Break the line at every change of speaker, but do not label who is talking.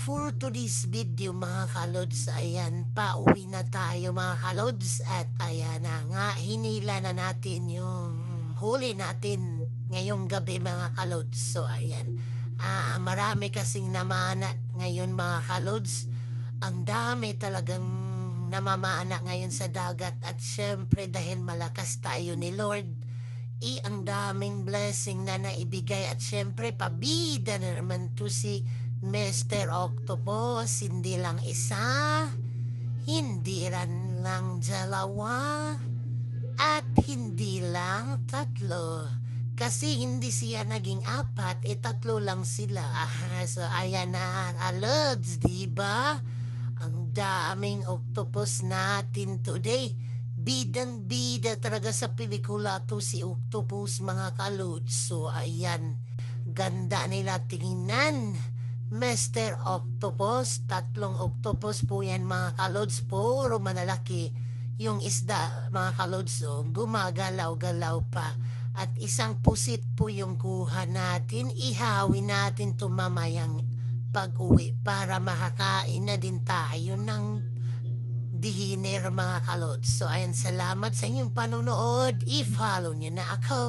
for today's video mga kalods, ayan, pauwi na tayo mga kalods at ayan na nga, hinila na natin yung huli natin ngayong gabi mga kalods. So ayan, marami kasing namana ngayon mga kalods. Ang dami talagang namamana ngayon sa dagat at syempre dahil malakas tayo ni Lord, ang daming blessing na naibigay at syempre pabida na naman to si Mr. Octopus. Hindi lang isa, hindi rin lang dalawa, at hindi lang tatlo. Kasi hindi siya naging apat, tatlo lang sila. So ayan na, alods, diba? Ang daming octopus natin today. Bidang-bida talaga sa pelikula to si Octopus mga kalods. So ayan, ganda nila tingnan. Mr. Octopus, tatlong octopus po yan mga kalods, puro manalaki. Yung isda mga kalods, gumagalaw-galaw pa. At isang pusit po yung kuha natin, ihawin natin to mamayang pag-uwi para makakain na din tayo ng dinner mga kalods. So ayan, salamat sa inyong panonood. I-follow nyo na ako.